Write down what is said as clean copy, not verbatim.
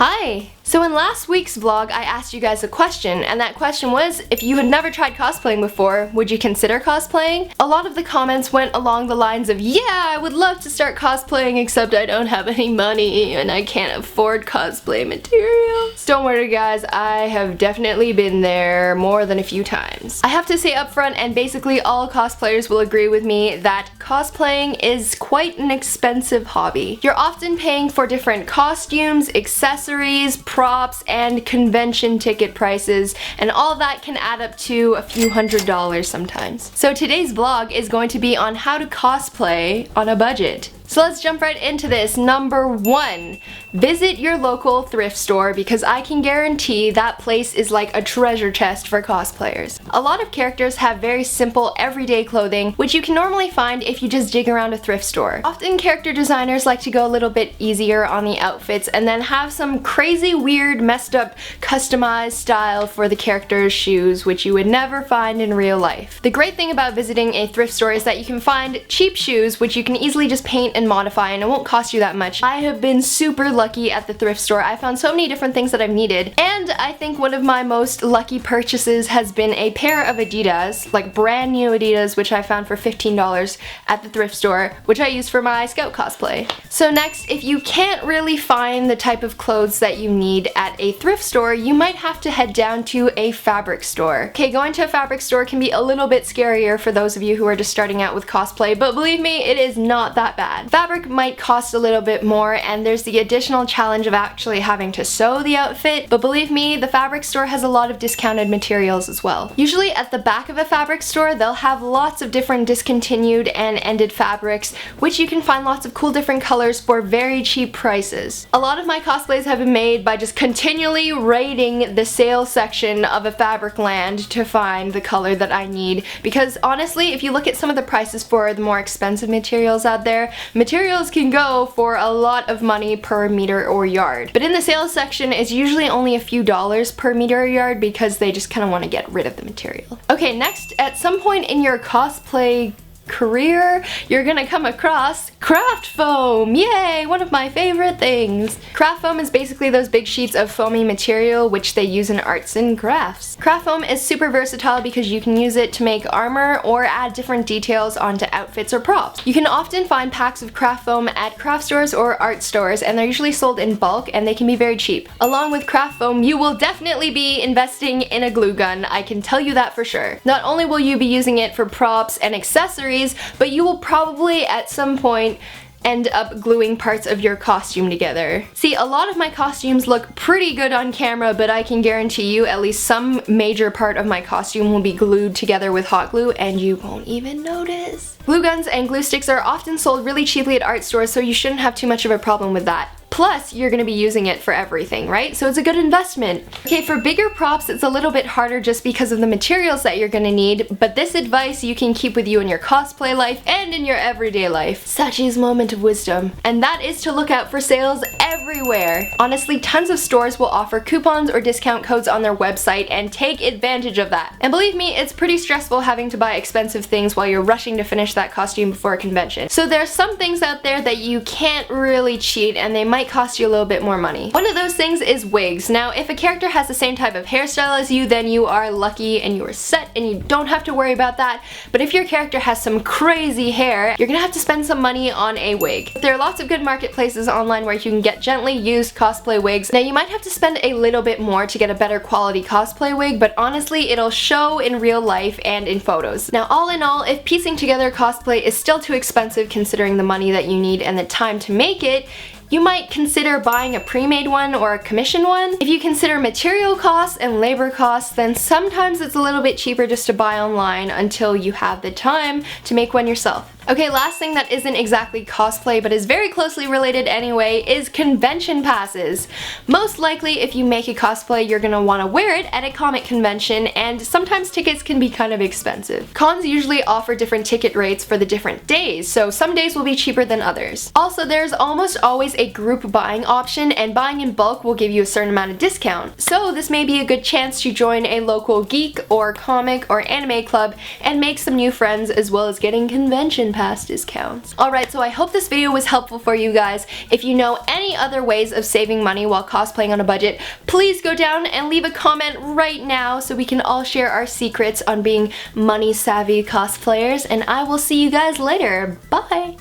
Hi! So in last week's vlog, I asked you guys a question, and that question was, if you had never tried cosplaying before, would you consider cosplaying? A lot of the comments went along the lines of, yeah, I would love to start cosplaying, except I don't have any money, and I can't afford cosplay materials. Don't worry guys, I have definitely been there more than a few times. I have to say up front, and basically all cosplayers will agree with me, that cosplaying is quite an expensive hobby. You're often paying for different costumes, accessories, props, and convention ticket prices, and all that can add up to a few $100s sometimes. So today's vlog is going to be on how to cosplay on a budget. So let's jump right into this. Number 1, visit your local thrift store, because I can guarantee that place is like a treasure chest for cosplayers. A lot of characters have very simple everyday clothing, which you can normally find if you just dig around a thrift store. Often character designers like to go a little bit easier on the outfits and then have some crazy, weird, messed up, customized style for the character's shoes, which you would never find in real life. The great thing about visiting a thrift store is that you can find cheap shoes, which you can easily just paint and modify, and it won't cost you that much. I have been super lucky at the thrift store. I found so many different things that I've needed, and I think one of my most lucky purchases has been a pair of Adidas, like brand new Adidas, which I found for $15 at the thrift store, which I used for my Scout cosplay. So next, if you can't really find the type of clothes that you need at a thrift store, you might have to head down to a fabric store. Okay, going to a fabric store can be a little bit scarier for those of you who are just starting out with cosplay, but believe me, it is not that bad. Fabric might cost a little bit more, and there's the additional challenge of actually having to sew the outfit, but believe me, the fabric store has a lot of discounted materials as well. Usually at the back of a fabric store, they'll have lots of different discontinued and ended fabrics, which you can find lots of cool different colors for very cheap prices. A lot of my cosplays have been made by just continually raiding the sale section of a fabric land to find the color that I need, because honestly, if you look at some of the prices for the more expensive materials out there, materials can go for a lot of money per meter or yard. But in the sales section, it's usually only a few dollars per meter or yard, because they just kind of want to get rid of the material. Okay, next, at some point in your cosplay career, you're gonna come across craft foam. Yay! One of my favorite things. Craft foam is basically those big sheets of foamy material which they use in arts and crafts. Craft foam is super versatile because you can use it to make armor or add different details onto outfits or props. You can often find packs of craft foam at craft stores or art stores, and they're usually sold in bulk and they can be very cheap. Along with craft foam, you will definitely be investing in a glue gun. I can tell you that for sure. Not only will you be using it for props and accessories, but you will probably at some point end up gluing parts of your costume together. See, a lot of my costumes look pretty good on camera, but I can guarantee you at least some major part of my costume will be glued together with hot glue and you won't even notice. Glue guns and glue sticks are often sold really cheaply at art stores, so you shouldn't have too much of a problem with that. Plus, you're gonna be using it for everything, right? So it's a good investment. Okay, for bigger props, it's a little bit harder just because of the materials that you're gonna need, but this advice you can keep with you in your cosplay life and in your everyday life. Sachie's moment of wisdom. And that is to look out for sales everywhere. Honestly, tons of stores will offer coupons or discount codes on their website, and take advantage of that. And believe me, it's pretty stressful having to buy expensive things while you're rushing to finish that costume before a convention. So there are some things out there that you can't really cheat, and they might cost you a little bit more money. One of those things is wigs. Now, if a character has the same type of hairstyle as you, then you are lucky and you are set and you don't have to worry about that. But if your character has some crazy hair, you're gonna have to spend some money on a wig. There are lots of good marketplaces online where you can get gently used cosplay wigs. Now, you might have to spend a little bit more to get a better quality cosplay wig, but honestly, it'll show in real life and in photos. Now, all in all, if piecing together cosplay is still too expensive considering the money that you need and the time to make it, you might consider buying a pre-made one or a commissioned one. If you consider material costs and labor costs, then sometimes it's a little bit cheaper just to buy online until you have the time to make one yourself. Okay, last thing that isn't exactly cosplay but is very closely related anyway is convention passes. Most likely if you make a cosplay, you're gonna want to wear it at a comic convention, and sometimes tickets can be kind of expensive. Cons usually offer different ticket rates for the different days, so some days will be cheaper than others. Also, there's almost always a group buying option, and buying in bulk will give you a certain amount of discount. So this may be a good chance to join a local geek or comic or anime club and make some new friends, as well as getting convention Pass discounts. Alright, so I hope this video was helpful for you guys. If you know any other ways of saving money while cosplaying on a budget, please go down and leave a comment right now so we can all share our secrets on being money savvy cosplayers, and I will see you guys later. Bye!